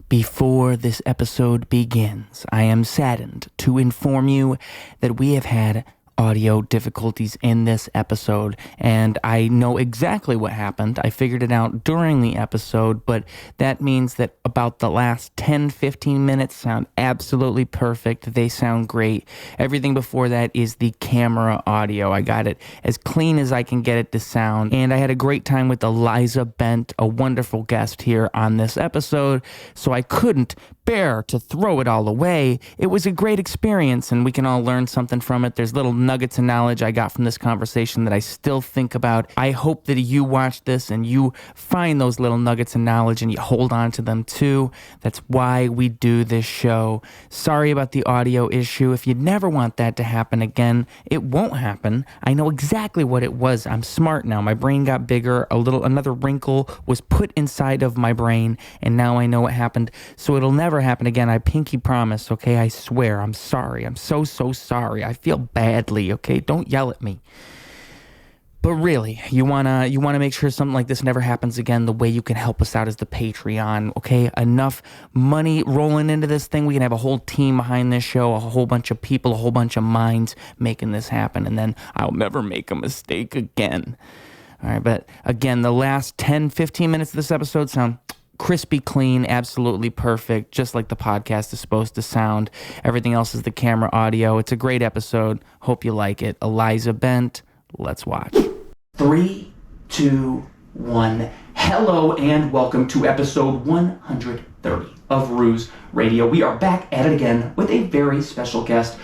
Before this episode begins, I am saddened to inform you that we have had audio difficulties in this episode, and I know exactly what happened. I figured it out during the episode, but that means that about the last 10-15 minutes sound absolutely perfect. They sound great. Everything before that is the camera audio. I got it as clean as I can get it to sound, and I had a great time with Eliza Bent, a wonderful guest here on this episode, so I couldn't bear to throw it all away. It was a great experience, and we can all learn something from it. There's little nuggets of knowledge I got from this conversation that I still think about. I hope that you watch this and you find those little nuggets of knowledge and you hold on to them too. That's why we do this show. Sorry about the audio issue. If you never want that to happen again, it won't happen. I know exactly what it was. I'm smart now. My brain got bigger. Another wrinkle was put inside of my brain, and now I know what happened. So it'll never happen again. I pinky promise, okay? I swear. I'm sorry. I'm so sorry. I feel badly, okay? Don't yell at me. But really, you wanna make sure something like this never happens again. The way you can help us out is the Patreon, okay? Enough money rolling into this thing. We can have a whole team behind this show, a whole bunch of people, a whole bunch of minds making this happen, and then I'll never make a mistake again. All right, but again, the last 10-15 minutes of this episode sound crispy clean, absolutely perfect, just like the podcast is supposed to sound. Everything else is the camera audio. It's a great episode. Hope you like it. Eliza Bent, let's watch. 3, 2, 1. Hello and welcome to episode 130 of Ruse Radio. We are back at it again with a very special guest.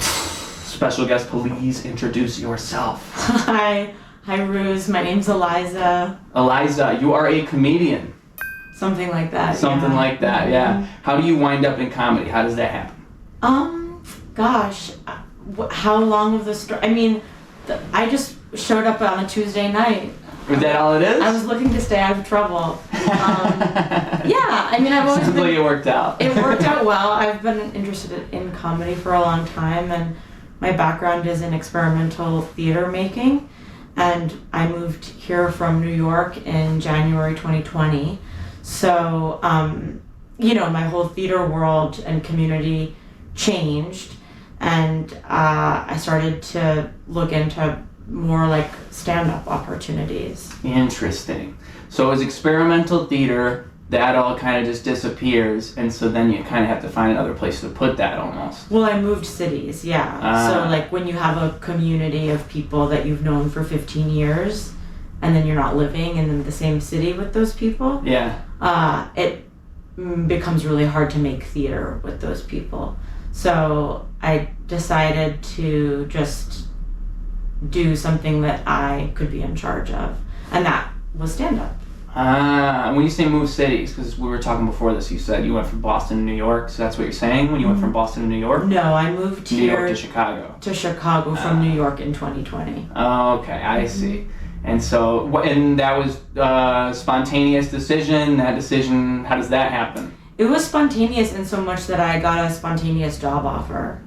Special guest, please introduce yourself. Hi, Ruse. My name's Eliza. Eliza, you are a comedian. Something like that. Something like that, yeah. How do you wind up in comedy? How does that happen? Gosh, how long of the story? I mean, I just showed up on a Tuesday night. Is that all it is? I was looking to stay out of trouble. Yeah, I mean, I've always Simply it worked out. It worked out well. I've been interested in comedy for a long time, and my background is in experimental theater making. And I moved here from New York in January 2020. So, my whole theater world and community changed. And I started to look into more like stand-up opportunities. Interesting. So as experimental theater, that all kind of just disappears, and so then you kind of have to find another place to put that almost. Well, I moved cities, yeah. So like when you have a community of people that you've known for 15 years, and then you're not living in the same city with those people, it becomes really hard to make theater with those people. So I decided to just do something that I could be in charge of, and that was stand-up. When you say move cities, because we were talking before this, you said you went from Boston to New York, so that's what you're saying when you went from Boston to New York? No, I moved New here York to Chicago. To Chicago from New York in 2020. Oh, okay, I see. And so, and that was a spontaneous decision. That decision, how does that happen? It was spontaneous in so much that I got a spontaneous job offer.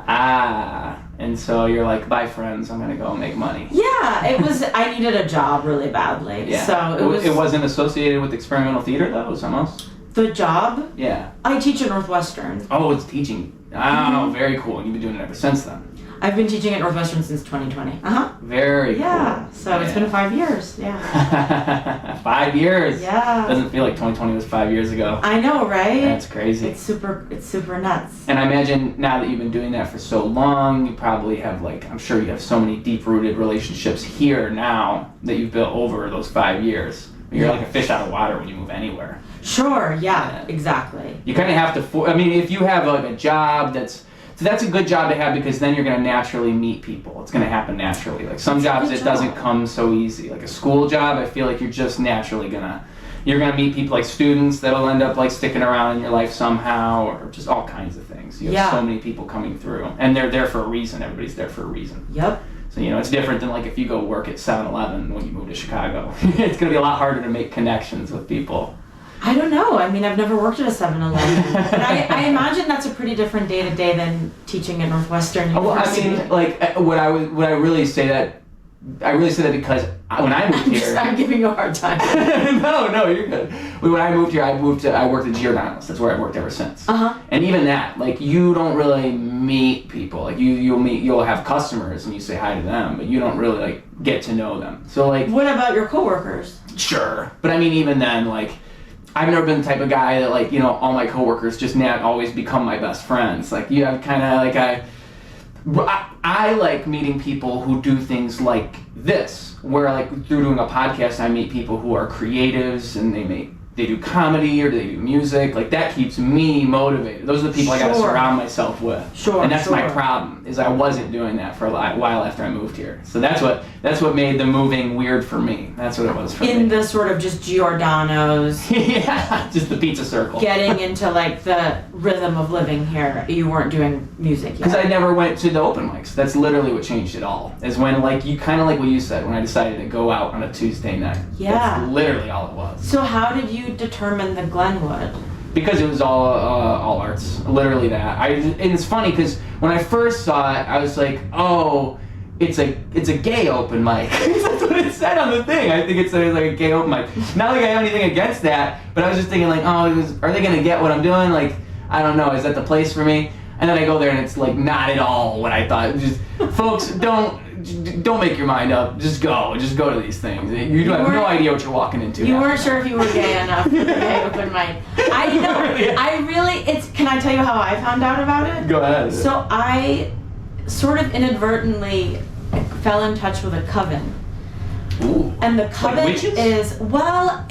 And so you're like, bye friends, I'm gonna go make money. Yeah, it was, I needed a job really badly. Yeah. So it wasn't associated with experimental theater though, it was something else? The job? Yeah. I teach at Northwestern. Oh, it's teaching. Oh, very cool. You've been doing it ever since then. I've been teaching at Northwestern since 2020. Very cool. Yeah, so it's been 5 years, yeah. 5 years? Yeah. Doesn't feel like 2020 was 5 years ago. I know, right? That's crazy. It's super nuts. And I imagine now that you've been doing that for so long, you probably have I'm sure you have so many deep-rooted relationships here now that you've built over those 5 years. You're like a fish out of water when you move anywhere. Sure, yeah. Exactly. You kind of have to, if you have a job that's a good job to have, because then you're going to naturally meet people. It's going to happen naturally. Like some jobs, it doesn't come so easy. Like a school job, I feel like you're just naturally you're going to meet people like students that'll end up sticking around in your life somehow, or just all kinds of things. You have so many people coming through, and they're there for a reason. Everybody's there for a reason. Yep. So, it's different than if you go work at 7-Eleven when you move to Chicago. It's going to be a lot harder to make connections with people. I don't know. I mean, I've never worked at a 7-Eleven. But I imagine that's a pretty different day-to-day than teaching at Northwestern University. Well, I mean, would I really say that I really say that because when I moved here... I'm giving you a hard time. No, you're good. When I moved here, I worked at Giordano's. That's where I've worked ever since. And even that, like, you don't really meet people. Like, you'll have customers and you say hi to them, but you don't really, like, get to know them. So, like... What about your coworkers? Sure. But I mean, even then, like, I've never been the type of guy that, like, you know, all my coworkers just now always become my best friends. Like, you have kind of, like, I like meeting people who do things like this, where, like, through doing a podcast, I meet people who are creatives and they do comedy or they do music. Like, that keeps me motivated. Those are the people I gotta surround myself with. Sure. And that's my problem, is I wasn't doing that for a while after I moved here. So that's what made the moving weird for me. That's what it was for me. In the sort of just Giordano's. Yeah, just the pizza circle. Getting into, like, the rhythm of living here. You weren't doing music yet. Because I never went to the open mics. That's literally what changed it all. Is when, like, you kind of like what you said, when I decided to go out on a Tuesday night. Yeah. That's literally all it was. So how did you determine the Glenwood? Because it was all arts, literally that. And it's funny because when I first saw it, I was like, oh, it's a gay open mic. That's what it said on the thing. I think it said it was like a gay open mic. Not like I have anything against that, but I was just thinking like, oh, are they gonna get what I'm doing? Like, I don't know, is that the place for me? And then I go there and it's like not at all what I thought. Just, folks, don't make your mind up. Just go to these things. You have no idea what you're walking into. You weren't sure if you were gay enough for the gay open mic. Can I tell you how I found out about it? Go ahead. So I sort of inadvertently fell in touch with a coven. Ooh. And the coven like witches? is, well,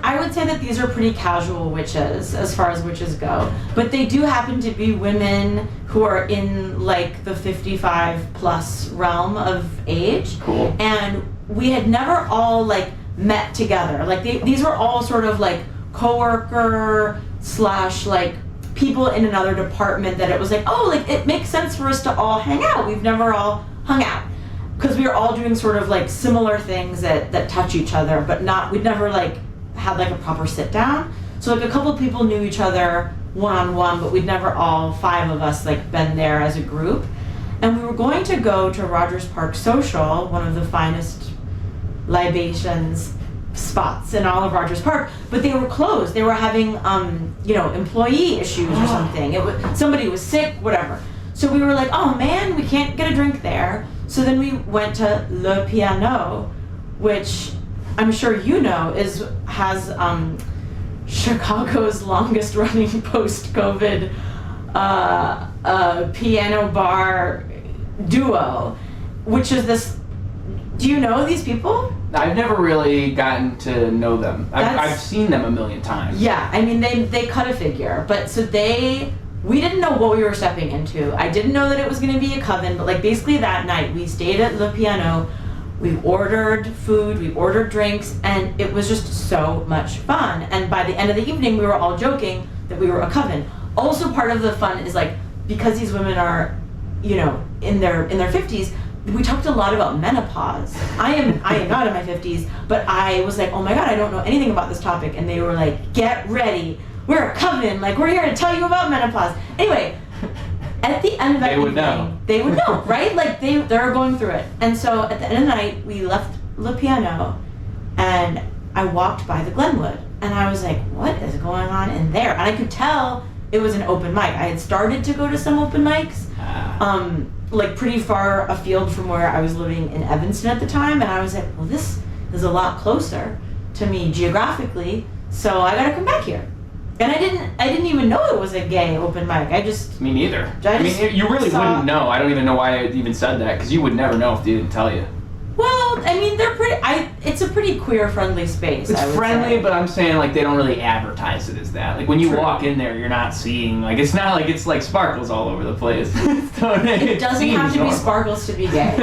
I would say that these are pretty casual witches as far as witches go. But they do happen to be women who are in like the 55 plus realm of age. Cool. And we had never all like met together. Like these were all sort of like coworker / like people in another department that it was like, oh, like it makes sense for us to all hang out. We've never all hung out. Because we were all doing sort of like similar things that touch each other, but we'd never like had like a proper sit down. So like a couple of people knew each other one-on-one, but we'd never all 5 of us like been there as a group. And we were going to go to Rogers Park Social, one of the finest libations spots in all of Rogers Park, but they were closed. They were having employee issues or something. Somebody was sick, whatever. So we were like, oh man, we can't get a drink there. So then we went to Le Piano, which I'm sure you know has Chicago's longest running post-COVID piano bar duo, which is this. Do you know these people? I've never really gotten to know them. I've seen them a million times. Yeah, I mean they cut a figure, but so we didn't know what we were stepping into. I didn't know that it was going to be a coven, but like basically that night we stayed at Le Piano, we ordered food, we ordered drinks, and it was just so much fun. And by the end of the evening we were all joking that we were a coven. Also part of the fun is like, because these women are, in their 50s, we talked a lot about menopause. I am not in my 50s, but I was like, oh my god, I don't know anything about this topic. And they were like, get ready. We're a coven, like we're here to tell you about menopause. Anyway, at the end of that evening, they would know, right? Like they're going through it. And so at the end of the night, we left Le Piano and I walked by the Glenwood and I was like, what is going on in there? And I could tell it was an open mic. I had started to go to some open mics, like pretty far afield from where I was living in Evanston at the time. And I was like, well, this is a lot closer to me geographically, so I gotta come back here. And I didn't even know it was a gay open mic. Me neither. I mean, you really wouldn't know. I don't even know why I even said that, because you would never know if they didn't tell you. Well, I mean, it's a pretty queer-friendly space. It's friendly, but I'm saying like they don't really advertise it as that. Like when you walk in there, you're not seeing like it's not like it's like sparkles all over the place. So it doesn't have to be sparkles to be gay.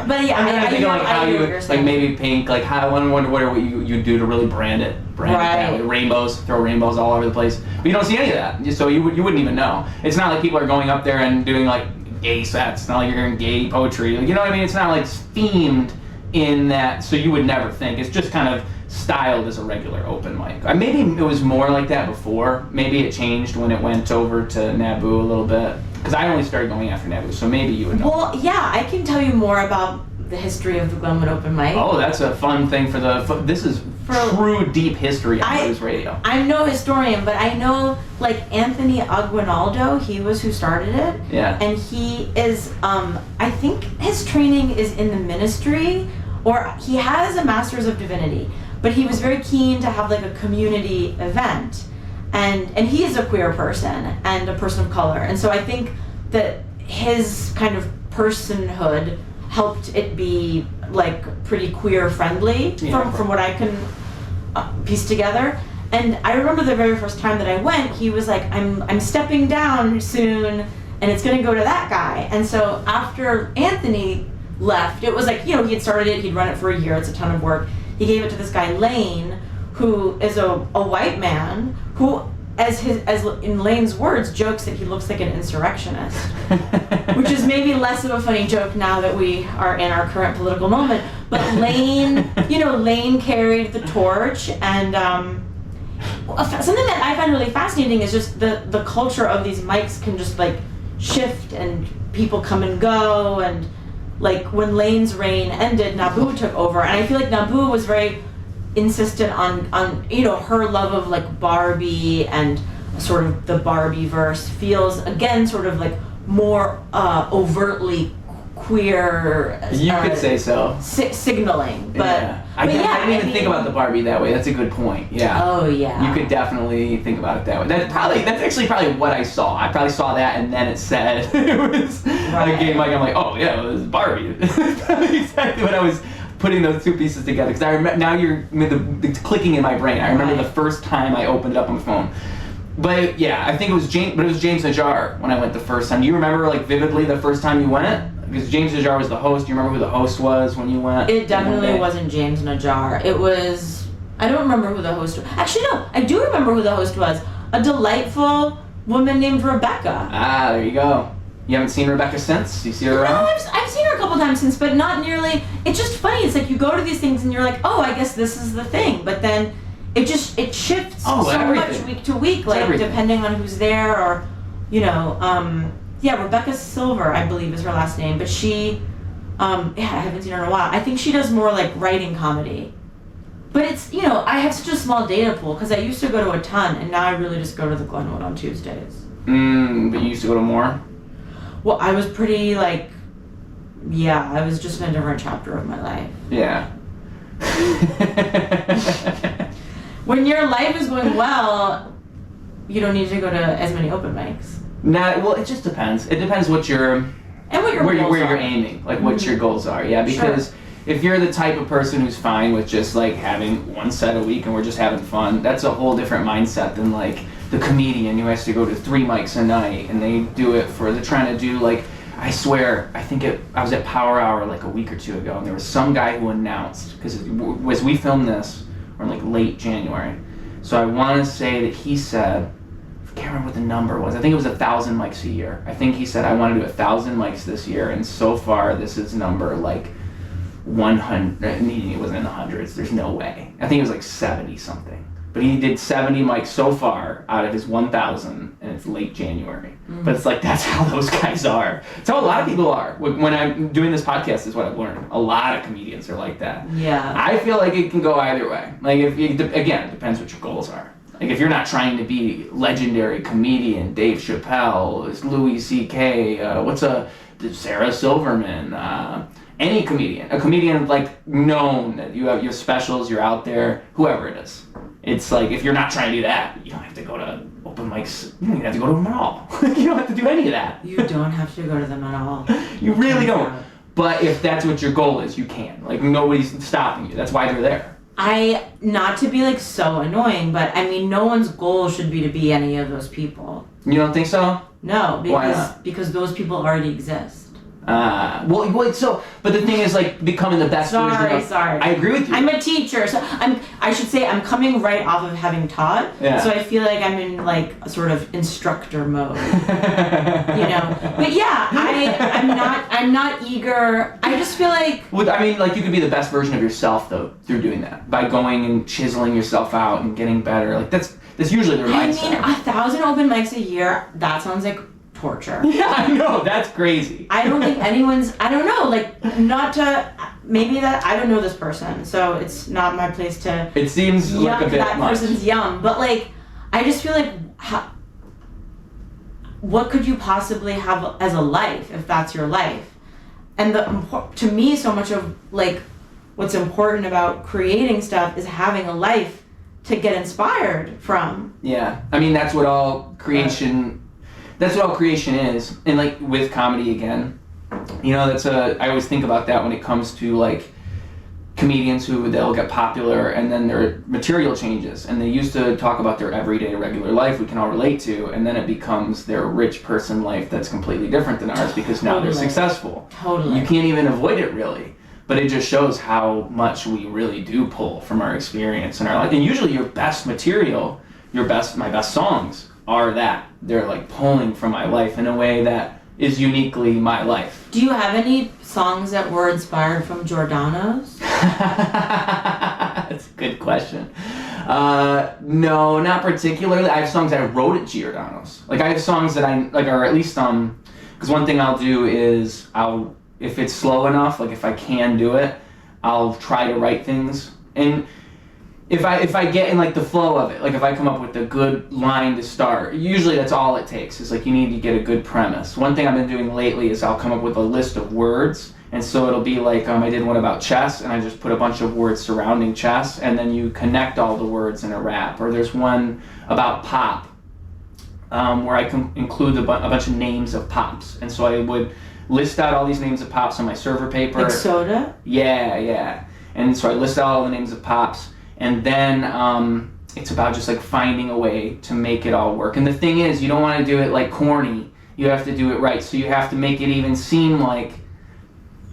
But yeah, I think like how you like maybe pink. Like how I wonder what you do to really brand it that way. Rainbows, throw rainbows all over the place. But you don't see any of that, so you wouldn't even know. It's not like people are going up there and doing like gay sets. It's not like you're hearing gay poetry. Like, you know what I mean? It's not like themed in that, so you would never think. It's just kind of styled as a regular open mic. Maybe it was more like that before. Maybe it changed when it went over to Naboo a little bit. Because I only started going after Naboo, so maybe you would know. Well, yeah, I can tell you more about the history of the Glenwood Open Mic. Oh, that's a fun thing for this is true deep history on Blues Radio. I'm no historian, but I know like Anthony Aguinaldo, he was who started it. Yeah. And he is, I think his training is in the ministry, or he has a Master's of Divinity, but he was very keen to have like a community event. And he is a queer person and a person of color. And so I think that his kind of personhood helped it be like pretty queer friendly from what I can piece together. And I remember the very first time that I went, he was like, I'm stepping down soon and it's gonna go to that guy. And so after Anthony left, it was like, he had started it, he'd run it for a year, it's a ton of work. He gave it to this guy Lane, who is a white man who, as in Lane's words, jokes that he looks like an insurrectionist, which is maybe less of a funny joke now that we are in our current political moment. But Lane, Lane carried the torch, and something that I find really fascinating is just the culture of these mics can just like shift and people come and go, and like when Lane's reign ended, Naboo took over, and I feel like Naboo was very insistent on her love of like Barbie, and sort of the Barbie verse feels again sort of like more overtly queer. You could say so. Signaling, but I didn't even think about the Barbie that way. That's a good point. Yeah. Oh yeah. You could definitely think about it that way. That's actually probably what I saw. I probably saw that, and then it said it was a game like I'm like, oh yeah, it was Barbie. That's probably exactly what I was putting those two pieces together, because I remember now it's clicking in my brain. I remember the first time I opened it up on the phone. But yeah, I think it was James Najjar when I went the first time. Do you remember like vividly the first time you went? Because James Najjar was the host. Do you remember who the host was when you went? It definitely wasn't James Najjar. It was, I don't remember who the host was. Actually no, I do remember who the host was. A delightful woman named Rebecca. Ah, there you go. You haven't seen Rebecca since? You see her around? No, I've seen her a couple times since, but not nearly. It's just funny. It's like you go to these things and you're like, oh, I guess this is the thing. But then it shifts so much week to week, like depending on who's there, or, Rebecca Silver, I believe is her last name. But she, I haven't seen her in a while. I think she does more like writing comedy. But it's, I have such a small data pool because I used to go to a ton, and now I really just go to the Glenwood on Tuesdays. But you used to go to more? Well, I was pretty I was just in a different chapter of my life. Yeah. When your life is going well, you don't need to go to as many open mics. Well, it just depends. It depends where you're aiming, like what your goals are. Yeah, because if you're the type of person who's fine with just like having one set a week and we're just having fun, that's a whole different mindset than like the comedian who has to go to 3 mics a night, and they're trying to do like, I swear, I was at Power Hour like a week or two ago, and there was some guy who announced, because as we filmed this, we're in like late January, so I want to say that he said, I can't remember what the number was, I think it was 1,000 mics a year. I think he said, I want to do 1,000 mics this year, and so far this is number like 100, it wasn't in the hundreds, there's no way. I think it was like 70 something. But he did 70 mics so far out of his 1,000, and it's late January. Mm-hmm. But it's like, that's how those guys are. It's how a lot of people are. When I'm doing this podcast is what I've learned. A lot of comedians are like that. Yeah. I feel like it can go either way. Like, again, it depends what your goals are. Like, if you're not trying to be legendary comedian, Dave Chappelle, Louis C.K., Sarah Silverman, any comedian, a comedian like known that you have your specials, you're out there, whoever it is. It's like, if you're not trying to do that, you don't have to go to open mics. You don't even have to go to them at all. You don't have to do any of that. You don't have to go to them at all. You really don't. But if that's what your goal is, you can. Like, nobody's stopping you. That's why they're there. Not to be like so annoying, but I mean, no one's goal should be to be any of those people. You don't think so? No, because those people already exist. But the thing is, like, becoming the best version of... Sorry. I agree with you. I'm a teacher, so I should say I'm coming right off of having taught, so I feel like I'm in, like, a sort of instructor mode, But yeah, I'm not eager. I just feel like... Well, I mean, like, you could be the best version of yourself, though, through doing that. By going and chiseling yourself out and getting better. Like, that's usually the mindset. I mean, 1,000 open mics a year, that sounds like torture. Yeah, I know, that's crazy. I don't think anyone's, I don't know, like, not to, maybe that, I don't know this person, so it's not my place to It seems like a bit that much. person's yum, but like, I just feel like, what could you possibly have as a life if that's your life? And to me, so much of like, what's important about creating stuff is having a life to get inspired from. Yeah, I mean that's what all creation is, and like with comedy again, you know, I always think about that when it comes to like comedians who they'll get popular and then their material changes, and they used to talk about their everyday regular life we can all relate to, and then it becomes their rich person life that's completely different than ours because now they're successful. Totally. You can't even avoid it really. But it just shows how much we really do pull from our experience in our life. And usually your best material, my best songs are that. They're like pulling from my life in a way that is uniquely my life. Do you have any songs that were inspired from Giordano's? That's a good question. No, not particularly. I have songs that I wrote at Giordano's. Like I have songs that I, like, or at least, because one thing I'll do is if it's slow enough, like if I can do it, I'll try to write things. And if I get in like the flow of it, like if I come up with a good line to start, usually that's all it takes, is like you need to get a good premise. One thing I've been doing lately is I'll come up with a list of words, and so it'll be like, I did one about chess, and I just put a bunch of words surrounding chess, and then you connect all the words in a rap. Or there's one about pop, where I can include a bunch of names of pops, and so I would list out all these names of pops on my server paper. Like soda? Yeah. And so I list out all the names of pops, and then it's about just like finding a way to make it all work. And the thing is, you don't want to do it like corny. You have to do it right. So you have to make it even seem like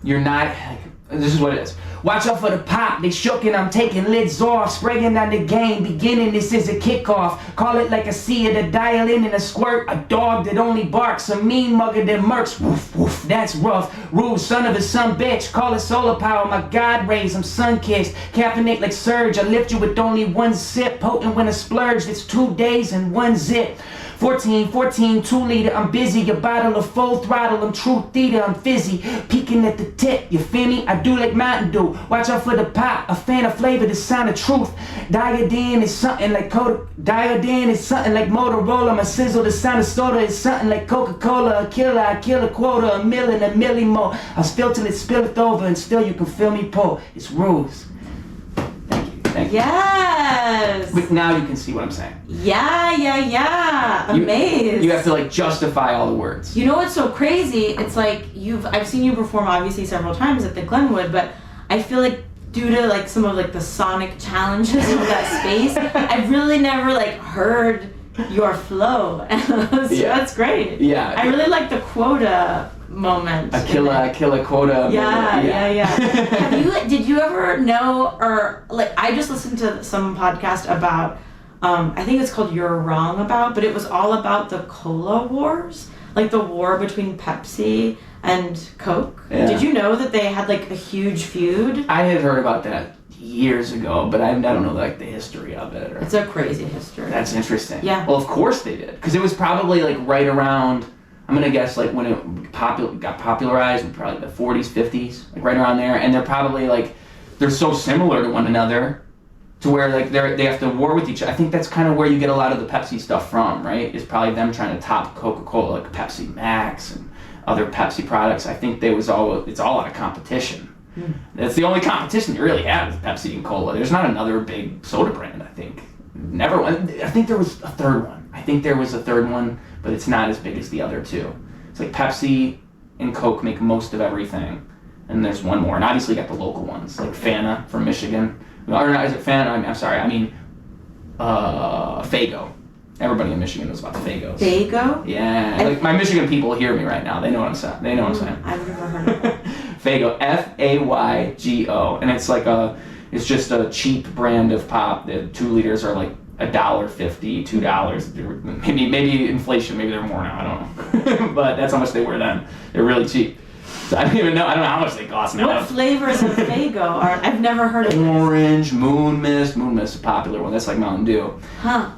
you're not, like, this is what it is. Watch out for the pop, they shook and I'm taking lids off, spraying on the game, beginning, this is a kickoff. Call it like I see it, a dial in and a squirt, a dog that only barks, a mean mugger that murks, woof woof, that's rough. Rude son of a son bitch, call it solar power, my God rays, I'm sun-kissed, caffeinate like surge, I lift you with only one sip, potent when I splurge, it's 2 days and 1 zip. 14, 2 liter, I'm busy, a bottle of full throttle, I'm true theater, I'm fizzy, peeking at the tip, you feel me? I do like Mountain Dew, watch out for the pop, a fan of flavor, the sound of truth. Diodine is something like Motorola, my sizzle, the sound of soda is something like Coca-Cola, a killer, I kill a quarter, a million, a million more. I'll spill till it spilleth over and still you can feel me pour, it's rules. Thank you. Yes! But now you can see what I'm saying. Yeah. Amazed. You have to like justify all the words. You know what's so crazy? It's like I've seen you perform obviously several times at the Glenwood, but I feel like due to like some of like the sonic challenges of that space, I've really never like heard your flow. That's great. Yeah. I really like the quota moment. A killer quota. Yeah. Did you ever know, or like I just listened to some podcast about, I think it's called You're Wrong About, but it was all about the cola wars, like the war between Pepsi and Coke. Yeah. Did you know that they had like a huge feud? I had heard about that years ago, but I don't know like the history of it. It's a crazy history. That's interesting. Yeah. Well, of course they did, because it was probably like right around, I'm gonna guess like when it got popularized, probably the 40s, 50s, like right around there, and they're probably like, they're so similar to one another, to where like they have to war with each other. I think that's kind of where you get a lot of the Pepsi stuff from, right? Is probably them trying to top Coca-Cola, like Pepsi Max and other Pepsi products. I think it's all out of competition. That's the only competition you really have is Pepsi and Cola. There's not another big soda brand, I think. Never. I think there was a third one. But it's not as big as the other two. It's like Pepsi and Coke make most of everything, and there's one more. And obviously you got the local ones, like Fanta from Michigan. Or not, is it Fanta? I'm sorry, I mean Faygo. Everybody in Michigan knows about the Faygos. Faygo? Yeah. Like my Michigan people hear me right now. They know what I'm saying. I've never heard of that. Faygo, Faygo, and it's like it's just a cheap brand of pop. The 2 liters are like $1.50, $2. Maybe inflation. Maybe they're more now. I don't know. But that's how much they were then. They're really cheap. So I don't even know. I don't know how much they cost now. What flavors of Faygo are? I've never heard of this. Orange, Moon Mist. Moon Mist is a popular one. That's like Mountain Dew. Huh.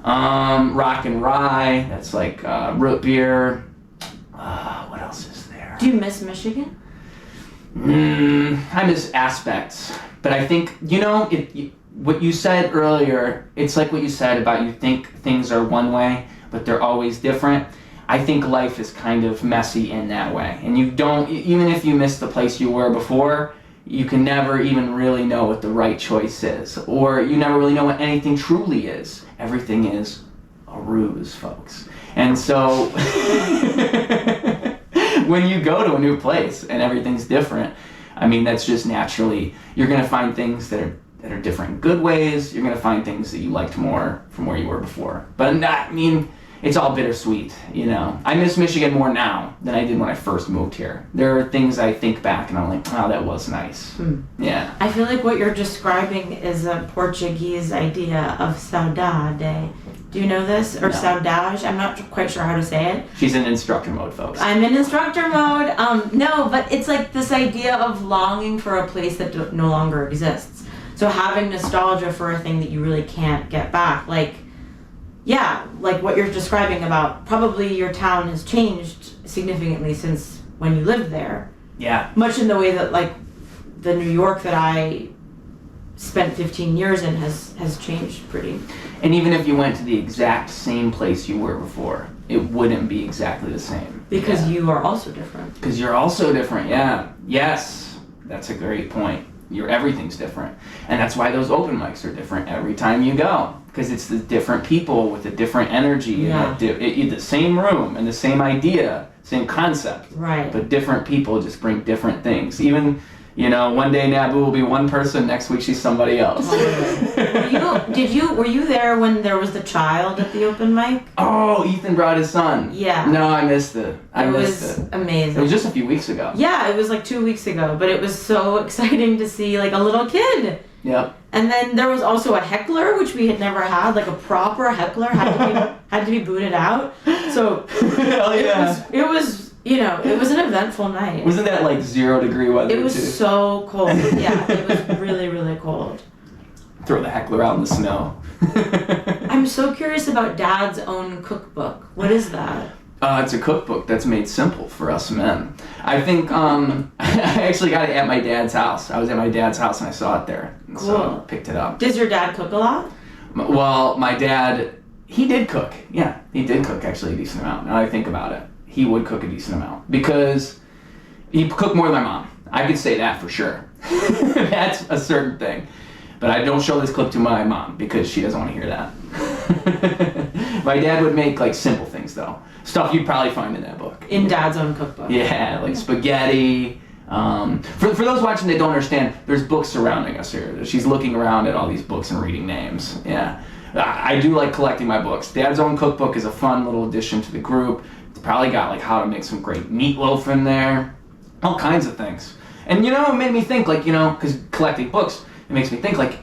Rock and Rye. That's like root beer. Do you miss Michigan? I miss aspects, but I think, what you said earlier, it's like what you said about you think things are one way, but they're always different. I think life is kind of messy in that way. And you don't, even if you miss the place you were before, you can never even really know what the right choice is. Or you never really know what anything truly is. Everything is a ruse, folks. And so when you go to a new place and everything's different, I mean, that's just naturally, you're going to find things that are different in good ways. You're going to find things that you liked more from where you were before. But it's all bittersweet, I miss Michigan more now than I did when I first moved here. There are things I think back and I'm like, oh, that was nice. Yeah. I feel like what you're describing is a Portuguese idea of saudade. Do you know this? Or No. saudade? I'm not quite sure how to say it. She's in instructor mode, folks. I'm in instructor mode. No, but it's like this idea of longing for a place that no longer exists. So having nostalgia for a thing that you really can't get back. Like what you're describing about probably your town has changed significantly since when you lived there. Yeah. Much in the way that like the New York that I spent 15 years in has changed pretty. And even if you went to the exact same place you were before, it wouldn't be exactly the same. Because you are also different. Because you're also different, yeah. Yes, that's a great point. Everything's different. And that's why those open mics are different every time you go. Because it's the different people with a different energy. Yeah. And the same room and the same idea, same concept. Right. But different people just bring different things. Even, one day Nabu will be one person, next week she's somebody else. Were you there when there was the child at the open mic? Oh, Ethan brought his son. Yeah. No, I missed it. It was amazing. It was just a few weeks ago. Yeah, it was like 2 weeks ago, but it was so exciting to see like a little kid. Yep. And then there was also a heckler, which we had never had, like a proper heckler had to be booted out. So Hell yeah. it was an eventful night. Wasn't that like 0 degree weather It was too? so cold. Yeah, it was really, really cold. Throw the heckler out in the snow. I'm so curious about Dad's own cookbook. What is that? It's a cookbook that's made simple for us men. I think I actually got it at my dad's house. I was at my dad's house and I saw it there. And So Cool. I picked it up. Does your dad cook a lot? Well, my dad, he did cook. Yeah, he did cook actually a decent amount. Now that I think about it, he would cook a decent amount because he cooked more than my mom. I could say that for sure. That's a certain thing. But I don't show this clip to my mom because she doesn't want to hear that. My dad would make like simple things though. Stuff you'd probably find in that book. In Dad's own cookbook. Yeah, like spaghetti. For those watching that don't understand, there's books surrounding us here. She's looking around at all these books and reading names. Yeah. I do like collecting my books. Dad's own cookbook is a fun little addition to the group. It's probably got like how to make some great meatloaf in there. All kinds of things. And it made me think like, because collecting books, it makes me think like,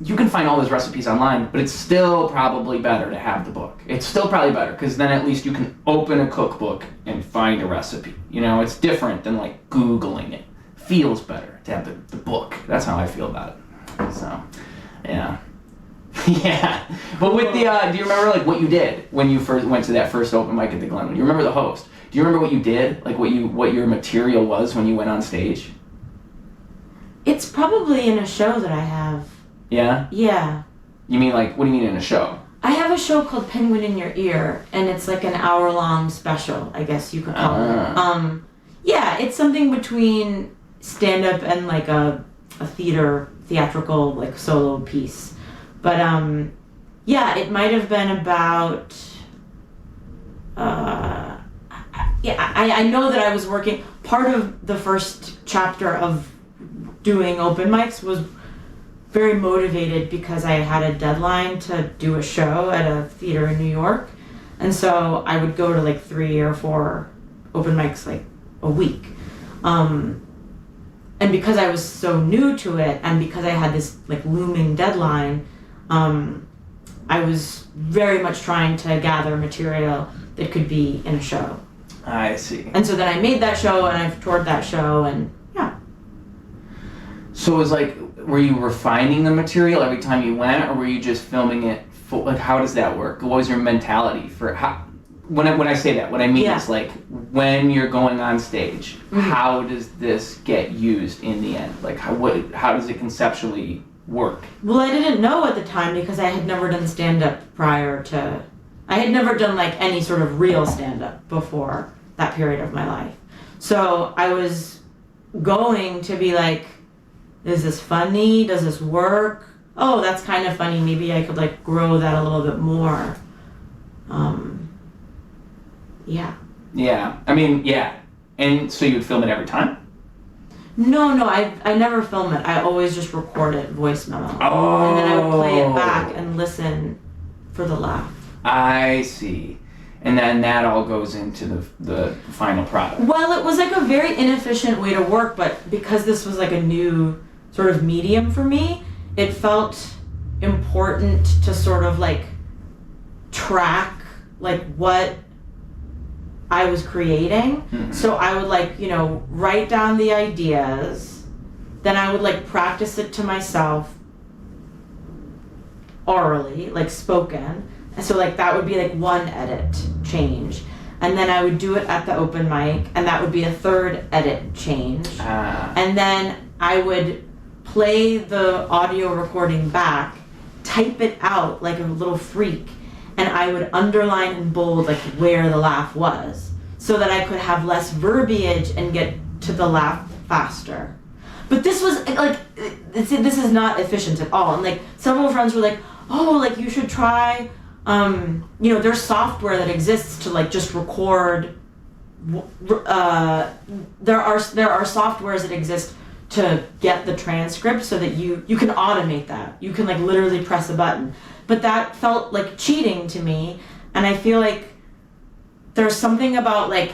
you can find all those recipes online, but it's still probably better to have the book. It's still probably better, because then at least you can open a cookbook and find a recipe. It's different than like Googling it. Feels better to have the book. That's how I feel about it. So, yeah. Yeah. But with the, do you remember like what you did when you first went to that first open mic at the Glenwood? You remember the host? Do you remember what you did? Like what your material was when you went on stage? It's probably in a show that I have. Yeah? Yeah. You mean like, what do you mean in a show? I have a show called Penguin in Your Ear, and it's like an hour-long special, I guess you could call it. Yeah, it's something between stand-up and like a theatrical like solo piece. But yeah, it might have been about I know that I was working, part of the first chapter of doing open mics was very motivated because I had a deadline to do a show at a theater in New York. And so I would go to like 3 or 4 open mics like a week. And because I was so new to it and because I had this like looming deadline, I was very much trying to gather material that could be in a show. I see. And so then I made that show and I've toured that show and yeah. So it was like, were you refining the material every time you went, or were you just filming it? Like, how does that work? What was your mentality for how? when I say that, what I mean Yeah. is like when you're going on stage, how does this get used in the end? Like how does it conceptually work? Well, I didn't know at the time because I had never done stand-up prior to... I had never done like any sort of real stand-up before that period of my life. So I was going to be like, is this funny? Does this work? Oh, that's kind of funny. Maybe I could like grow that a little bit more. Yeah. Yeah. I mean, yeah. And so you would film it every time? No, I never film it. I always just record it, voice memo. Oh. And then I would play it back and listen for the laugh. I see. And then that all goes into the final product. Well, it was like a very inefficient way to work, but because this was like a new sort of medium for me, it felt important to sort of like track like what I was creating. Mhm. So I would like, you know, write down the ideas, then I would like practice it to myself orally, like spoken. And so like that would be like one edit change. And then I would do it at the open mic, and that would be a third edit change. And then I would play the audio recording back, type it out like a little freak, and I would underline and bold like where the laugh was so that I could have less verbiage and get to the laugh faster. But this was like, this is not efficient at all. And like several friends were like, oh, like you should try, you know, there's software that exists to like just record. There are softwares that exist to get the transcript so that you can automate that. You can like literally press a button. But that felt like cheating to me, and I feel like there's something about like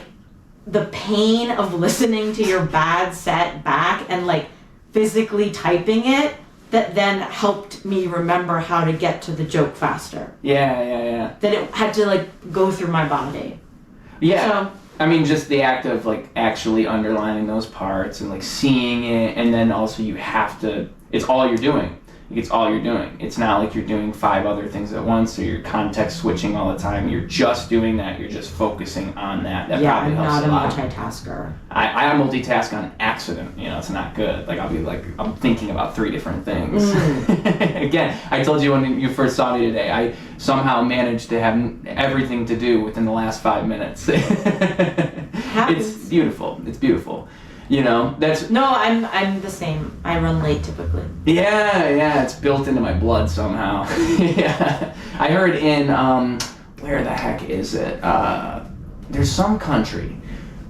the pain of listening to your bad set back and like physically typing it that then helped me remember how to get to the joke faster. Yeah. That it had to like go through my body. Yeah. So, I mean, just the act of like actually underlining those parts and like seeing it, and then also you have to, it's all you're doing. It's all you're doing. It's not like you're doing 5 other things at once, or you're context switching all the time. You're just doing that. You're just focusing on that. That yeah, probably I'm helps not a lot. multitasker. I multitask on accident. You know, it's not good. Like I'll be like, I'm thinking about 3 different things. Again, I told you when you first saw me today, I somehow managed to have everything to do within the last 5 minutes. It's beautiful. It's beautiful. You know, that's... No, I'm the same. I run late typically. Yeah, it's built into my blood somehow. Yeah. I heard in, where the heck is it? There's some country.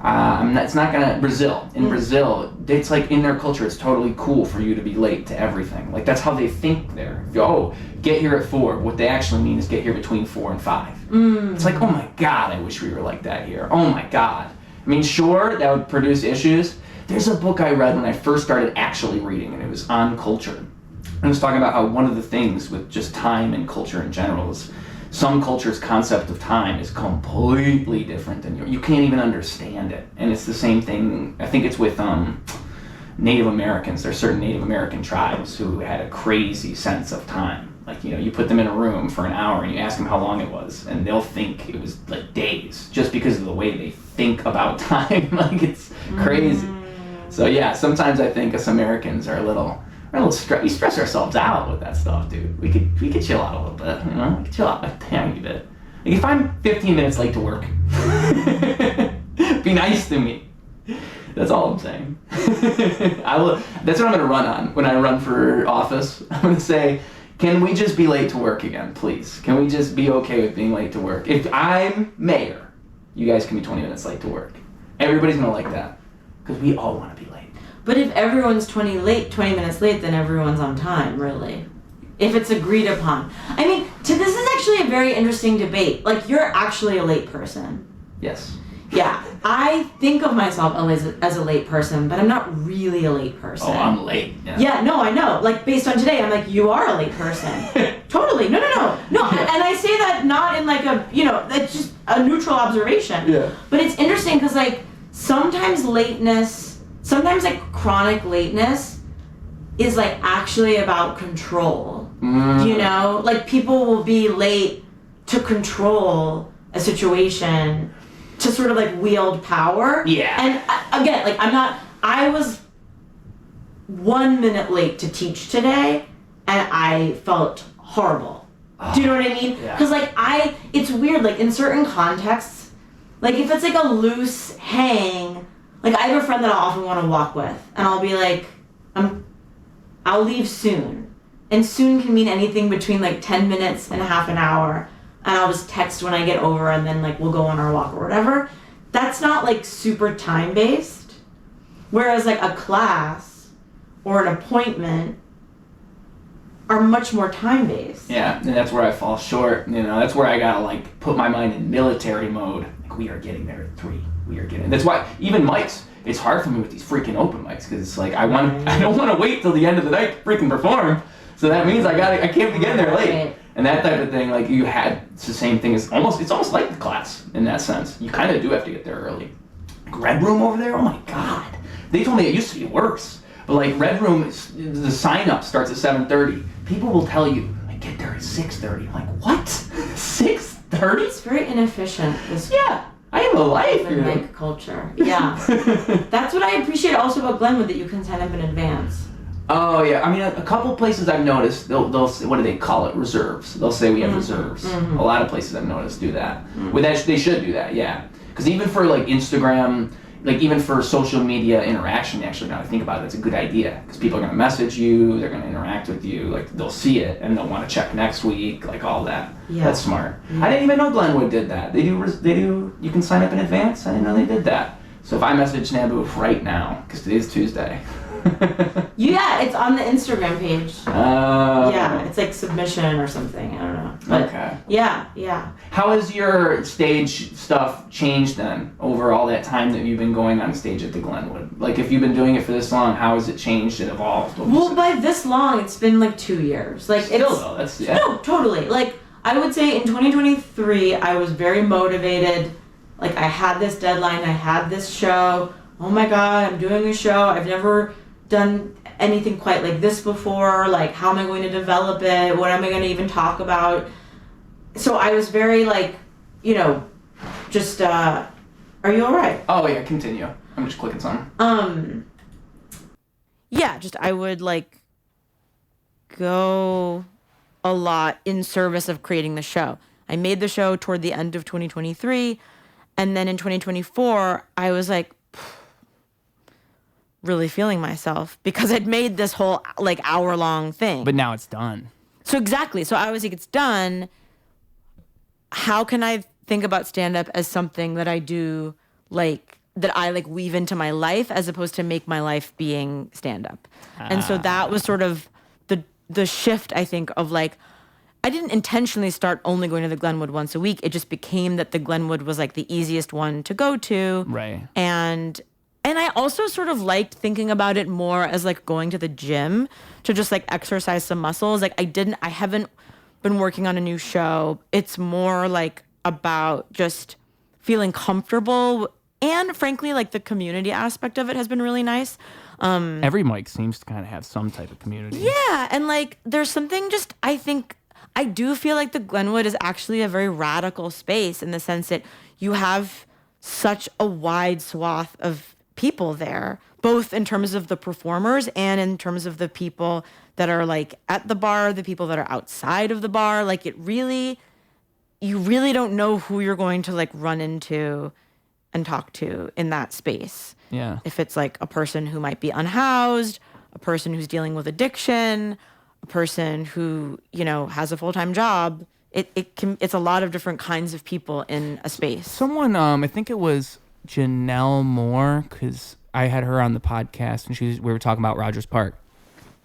Brazil. In Brazil, it's like in their culture, it's totally cool for you to be late to everything. Like that's how they think there. Oh, get here at 4. What they actually mean is get here between 4 and 5. It's like, oh my God, I wish we were like that here. Oh my God. I mean, sure, that would produce issues. There's a book I read when I first started actually reading, and it was on culture. And it was talking about how one of the things with just time and culture in general is some culture's concept of time is completely different than yours. You can't even understand it. And it's the same thing, I think it's with Native Americans. There's certain Native American tribes who had a crazy sense of time. Like, you know, you put them in a room for an hour and you ask them how long it was, and they'll think it was like days, just because of the way they think about time. Like, it's crazy. So yeah, sometimes I think us Americans are a little we stress ourselves out with that stuff, dude. We could chill out a little bit, you know? We could chill out a tiny bit. Like if I'm 15 minutes late to work, be nice to me. That's all I'm saying. That's what I'm gonna run on when I run for office. I'm gonna say, can we just be late to work again, please? Can we just be okay with being late to work? If I'm mayor, you guys can be 20 minutes late to work. Everybody's gonna like that. Because we all want to be late. But if everyone's 20 minutes late, then everyone's on time, really. If it's agreed upon. I mean, this is actually a very interesting debate. Like, you're actually a late person. Yes. Yeah. I think of myself as a late person, but I'm not really a late person. Oh, I'm late. Yeah, no, I know. Like, based on today, I'm like, you are a late person. Totally. No. No, and I say that not in like a, you know, that's just a neutral observation. Yeah. But it's interesting because, like, sometimes like chronic lateness is like actually about control. You know, like people will be late to control a situation to sort of like wield power. Yeah. And again, like I was 1 minute late to teach today, and I felt horrible. Do you know what I mean? Yeah. Because like it's weird, like in certain contexts, like if it's like a loose hang, like I have a friend that I often want to walk with, and I'll be like, I'll leave soon. And soon can mean anything between like 10 minutes and half an hour, and I'll just text when I get over, and then like we'll go on our walk or whatever. That's not like super time-based. Whereas like a class or an appointment are much more time-based. Yeah, and that's where I fall short. You know, that's where I gotta like put my mind in military mode. Like, we are getting there at 3. We are getting. That's why even mics. It's hard for me with these freaking open mics because it's like I don't want to wait till the end of the night to freaking perform. So that means I can't be getting there late. And that type of thing, like it's the same thing as it's almost like the class in that sense. You kind of do have to get there early. Like Red Room over there, oh my God. They told me it used to be worse. But like Red Room, the sign up starts at 7:30. People will tell you, I get there at 6:30. I'm like, what? 6:30? It's very inefficient. Yeah, I have a life. Open mic culture. Yeah. That's what I appreciate also about Glenwood, that you can sign up in advance. Oh yeah, I mean a couple places I've noticed they'll say, what do they call it, reserves? They'll say we have reserves. A lot of places I've noticed do that. With that, they should do that, yeah. Because even for like Instagram, like even for social media interaction, actually now I think about it, it's a good idea because people are gonna message you, they're gonna interact with you, like they'll see it and they'll want to check next week, like all that. Yeah. That's smart. Yeah. I didn't even know Glenwood did that. They do. You can sign up in advance. I didn't know they did that. So if I message Nabu right now, because today's Tuesday. Yeah, it's on the Instagram page. Oh. Yeah, it's like submission or something. I don't know. But okay. Yeah. How has your stage stuff changed then over all that time that you've been going on stage at the Glenwood? Like if you've been doing it for this long, how has it changed and evolved? Well, by this long, it's been like 2 years. Like still though, that's yeah. No, totally. Like I would say in 2023, I was very motivated. Like I had this deadline, I had this show. Oh my God, I'm doing a show. I've never done anything quite like this before. Like, how am I going to develop it? What am I going to even talk about? So I was very like, just, are you all right? Oh yeah, continue. I'm just clicking something. Yeah, just I would like go a lot in service of creating the show. I made the show toward the end of 2023. And then in 2024, I was like, really feeling myself because I'd made this whole like hour-long thing. But now it's done. So exactly. So I was like, it's done. How can I think about stand-up as something that I do, like, that I like weave into my life as opposed to make my life being stand-up? And so that was sort of the shift, I think, of like, I didn't intentionally start only going to the Glenwood once a week. It just became that the Glenwood was like the easiest one to go to. Right. And I also sort of liked thinking about it more as like going to the gym to just like exercise some muscles. Like I haven't been working on a new show. It's more like about just feeling comfortable, and frankly, like the community aspect of it has been really nice. Every mic seems to kind of have some type of community. Yeah, and like there's something just, I think, I do feel like the Glenwood is actually a very radical space in the sense that you have such a wide swath of people there, both in terms of the performers and in terms of the people that are like at the bar, the people that are outside of the bar. Like you really don't know who you're going to like run into and talk to in that space. Yeah. If it's like a person who might be unhoused, a person who's dealing with addiction, a person who, has a full-time job, it's a lot of different kinds of people in a space. Someone, I think it was Janelle Moore, because I had her on the podcast and we were talking about Rogers Park.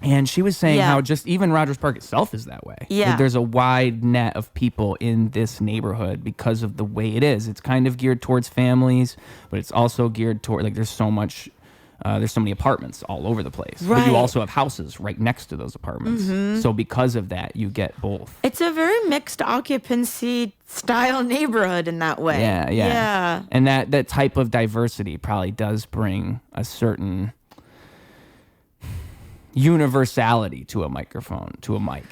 And she was saying how just even Rogers Park itself is that way. Yeah. Like there's a wide net of people in this neighborhood because of the way it is. It's kind of geared towards families, but it's also geared toward, like, there's so many apartments all over the place. Right. But you also have houses right next to those apartments. Mm-hmm. So because of that, you get both. It's a very mixed occupancy style neighborhood in that way. Yeah. And that type of diversity probably does bring a certain universality to a microphone, to a mic,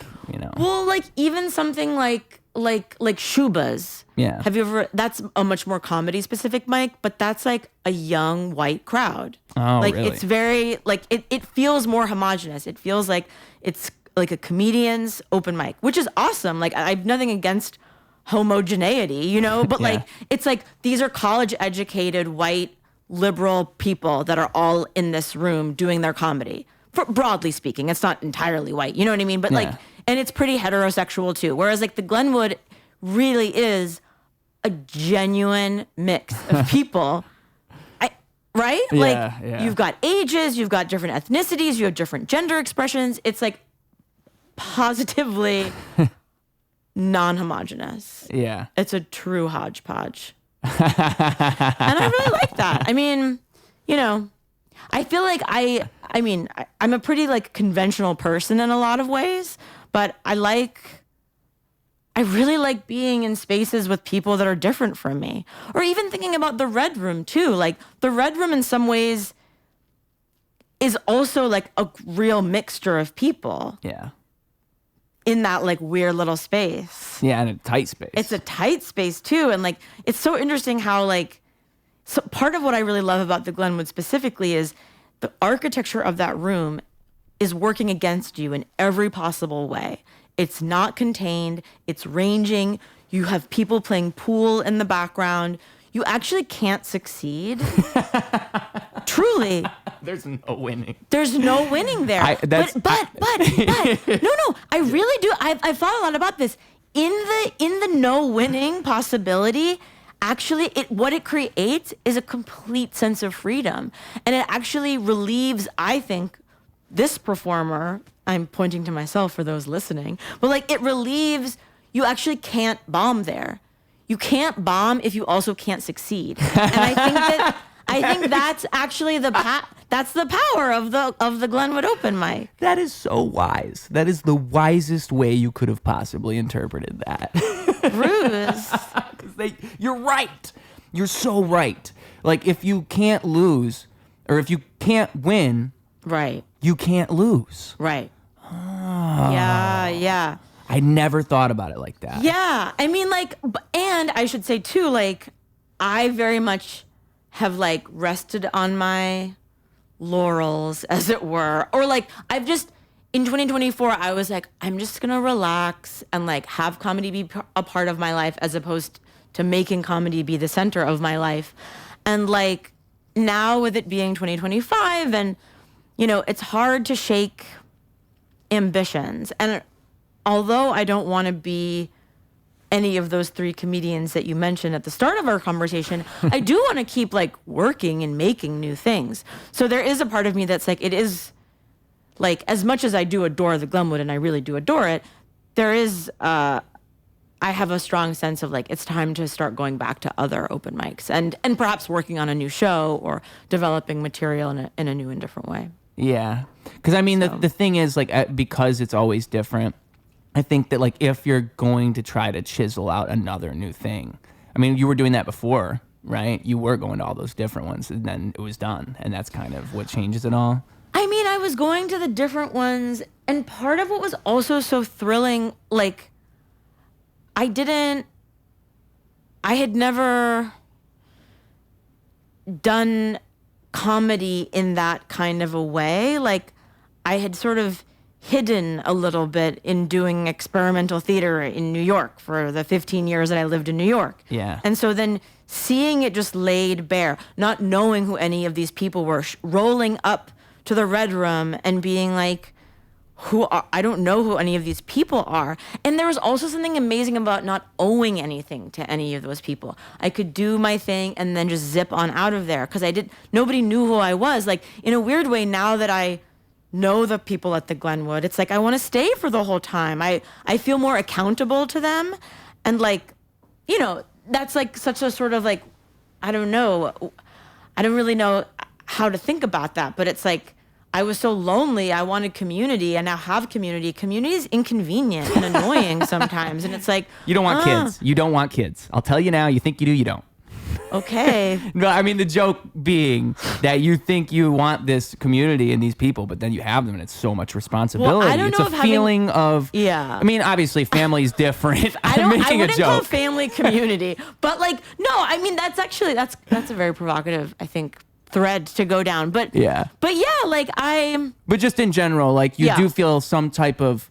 Well, like even something like Shubas. Yeah. Have you ever? That's a much more comedy specific mic, but that's like a young white crowd. Oh, like really? it's very like it feels more homogenous. It feels like it's like a comedian's open mic, which is awesome. Like I have nothing against homogeneity, you know, but like it's like these are college educated white liberal people that are all in this room doing their comedy. For, broadly speaking, it's not entirely white, you know what I mean? But like, and it's pretty heterosexual too. Whereas like the Glenwood really is a genuine mix of people, right? Like you've got ages, you've got different ethnicities, you have different gender expressions. It's like positively non-homogenous. Yeah. It's a true hodgepodge. And I really like that. I mean, you know, I feel like I'm a pretty like conventional person in a lot of ways, but I really like being in spaces with people that are different from me. Or even thinking about the Red Room too. Like the Red Room in some ways is also like a real mixture of people. Yeah. In that like weird little space. Yeah, and a tight space. It's a tight space too. And like, it's so interesting how like, so part of what I really love about the Glenwood specifically is the architecture of that room is working against you in every possible way. It's not contained. It's ranging. You have people playing pool in the background. You actually can't succeed. Truly. There's no winning. There's no winning there. But no. I really do. I've thought a lot about this. In the no winning possibility, actually, what it creates is a complete sense of freedom, and it actually relieves, I think, this performer. I'm pointing to myself for those listening, but like it relieves. You actually can't bomb there. You can't bomb if you also can't succeed, and I think that's actually that's the power of the Glenwood Open Mic. That is so wise. That is the wisest way you could have possibly interpreted that. Ruse. You're right. You're so right. Like if you can't lose, or if you can't win, right, you can't lose. Right. Oh. Yeah. I never thought about it like that. Yeah. I mean, like, and I should say too, like, I very much have like rested on my laurels, as it were, or like I've just in 2024 I was like, I'm just gonna relax and like have comedy be a part of my life as opposed to making comedy be the center of my life. And like now with it being 2025 and you know it's hard to shake ambitions, and although I don't want to be any of those three comedians that you mentioned at the start of our conversation, I do want to keep like working and making new things. So there is a part of me that's like, it is like, as much as I do adore the Glenwood and I really do adore it, there is, I have a strong sense of like, it's time to start going back to other open mics and perhaps working on a new show or developing material in a new and different way. Yeah. Cause I mean, the thing is like, because it's always different, I think that like if you're going to try to chisel out another new thing, I mean, you were doing that before, right? You were going to all those different ones and then it was done. And that's kind of what changes it all. I mean, I was going to the different ones, and part of what was also so thrilling, like I had never done comedy in that kind of a way. Like I had sort of hidden a little bit in doing experimental theater in New York for the 15 years that I lived in New York. Yeah. And so then seeing it just laid bare, not knowing who any of these people were, rolling up to the Red Room and being like, I don't know who any of these people are. And there was also something amazing about not owing anything to any of those people. I could do my thing and then just zip on out of there because nobody knew who I was. Like in a weird way, now that I know the people at the Glenwood, it's like I want to stay for the whole time. I feel more accountable to them, and like, you know, that's like such a sort of like, I don't really know how to think about that, but it's like I was so lonely, I wanted community, I now have community. Community is inconvenient and annoying sometimes, and it's like you don't want kids. You don't want kids. I'll tell you now. You think you do, you don't. Okay. No, I mean the joke being that you think you want this community and these people, but then you have them, and it's so much responsibility. Well, I don't it's know a if having- feeling of. Yeah. I mean, obviously, family's different. I wouldn't call joke. family community, but like, no, I mean, that's a very provocative, I think, thread to go down. But Yeah. but yeah, like But just in general, like you Yeah. do feel some type of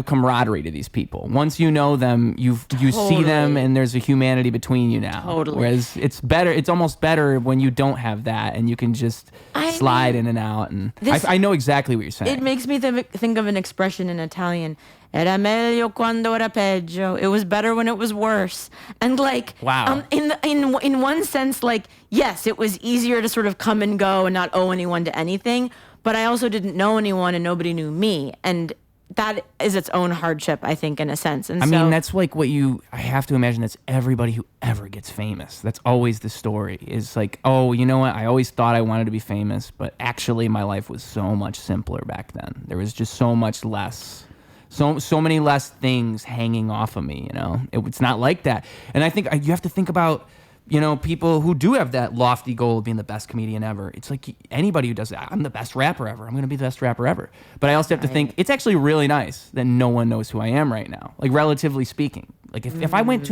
camaraderie to these people. Once you know them, you see them, Totally. and there's a humanity between you now. Totally. Whereas it's almost better when you don't have that, and you can just slide in and out. And I know exactly what you're saying. it makes me think of an expression in Italian. Era meglio quando era peggio. It was better when it was worse. And like, Wow. in one sense, like, yes, it was easier to sort of come and go and not owe anyone to anything. But I also didn't know anyone, and nobody knew me. And that is its own hardship, I think, in a sense. And I mean, that's like I have to imagine that's everybody who ever gets famous. That's always the story, is like, oh, you know what? I always thought I wanted to be famous, but actually my life was so much simpler back then. There was just so much less, so many less things hanging off of me, you know? It's not like that. And I think you have to think about, you know, people who do have that lofty goal of being the best comedian ever. It's like anybody who does that. I'm the best rapper ever. I'm going to be the best rapper ever. But I also have to think it's actually really nice that no one knows who I am right now. Like, relatively speaking. Like if I went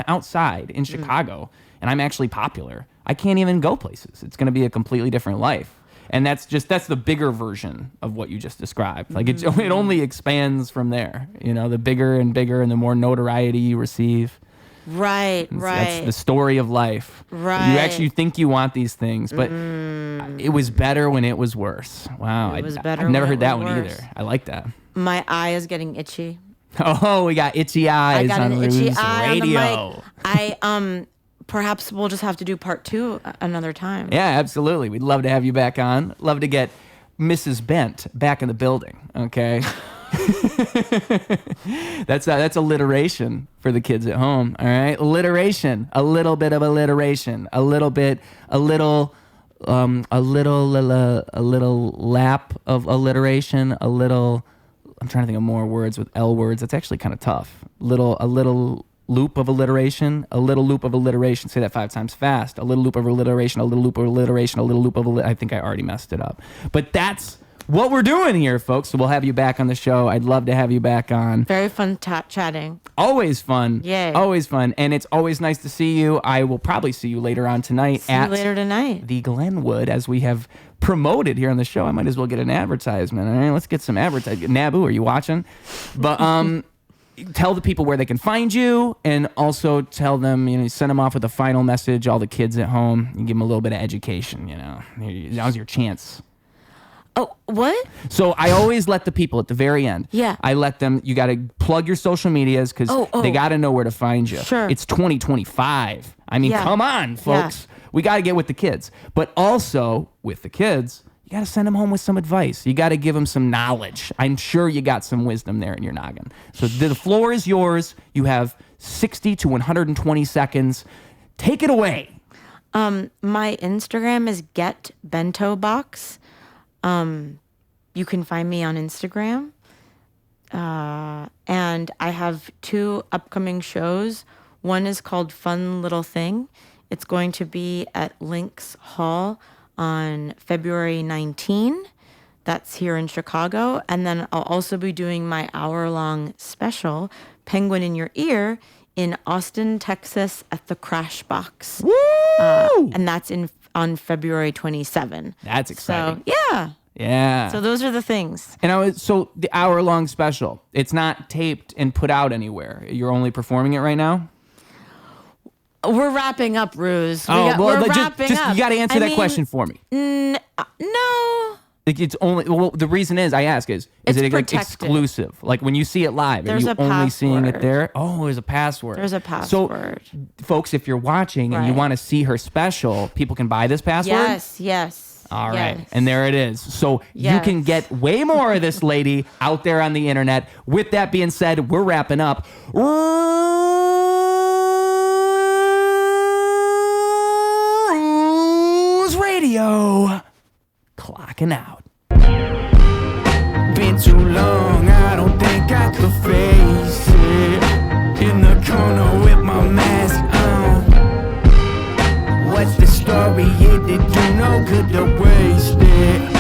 outside in Chicago and I'm actually popular, I can't even go places. It's going to be a completely different life. And that's the bigger version of what you just described. Like it only expands from there. You know, the bigger and bigger and the more notoriety you receive. right. That's the story of life. Right. You actually think you want these things, but it was better when it was worse. Wow. It was better I've never when heard it that was one worse. either. I like that. My eye is getting itchy. Oh, we got itchy eyes I got on an itchy Rue's eye radio. on the mic. Perhaps we'll just have to do part 2 another time. Yeah, absolutely. We'd love to have you back on. Love to get Mrs. Bent back in the building. Okay. That's alliteration for the kids at home. All right, alliteration. A little bit of alliteration. A little lap of alliteration. I'm trying to think of more words with L words. It's actually kind of tough. A little loop of alliteration. A little loop of alliteration. Say that 5 times fast. A little loop of alliteration. A little loop of alliteration. A little loop of I think I already messed it up. But that's what we're doing here, folks. So we'll have you back on the show. I'd love to have you back on. Very fun chatting. Always fun. Yay. Always fun. And it's always nice to see you. I will probably see you later on tonight See you later tonight. the Glenwood, as we have promoted here on the show. I might as well get an advertisement. All right, let's get some advertising. Naboo, are you watching? But tell the people where they can find you, and also tell them, you know, send them off with a final message. All the kids at home, you give them a little bit of education. You know, now's your chance. Oh, what? So I always let the people at the very end. Yeah. I let them. You got to plug your social medias because they got to know where to find you. Sure. It's 2025. I mean, Yeah. come on, folks. We got to get with the kids, but also with the kids, you got to send them home with some advice. You got to give them some knowledge. I'm sure you got some wisdom there in your noggin. So the floor is yours. You have 60 to 120 seconds. Take it away. My Instagram is getbentobox. You can find me on Instagram. And I have 2 upcoming shows. One is called Fun Little Thing. It's going to be at Lynx Hall on February 19. That's here in Chicago. And then I'll also be doing my hour-long special, Penguin in Your Ear, in Austin, Texas at the Crash Box. Woo! And that's on February 27. That's exciting. So, yeah. Yeah. So those are the things. And so the hour-long special, it's not taped and put out anywhere. You're only performing it right now? We're wrapping up, Ruse. We're wrapping up. You got to answer that question for me. No. Like it's only the reason is I ask is It's it like protected. exclusive? Like when you see it live, There's are you a only seeing it password. there? Oh, there's a password. There's a password. So, folks, if you're watching and you Right. want to see her special, people can buy this password. Yes. All right. Yes. And there it is. So you Yes. can get way more of this lady out there on the internet. With that being said, we're wrapping up. Rules Radio. Clocking out. Been too long, I don't think I could face it. In the corner with my mask on. no good to waste it.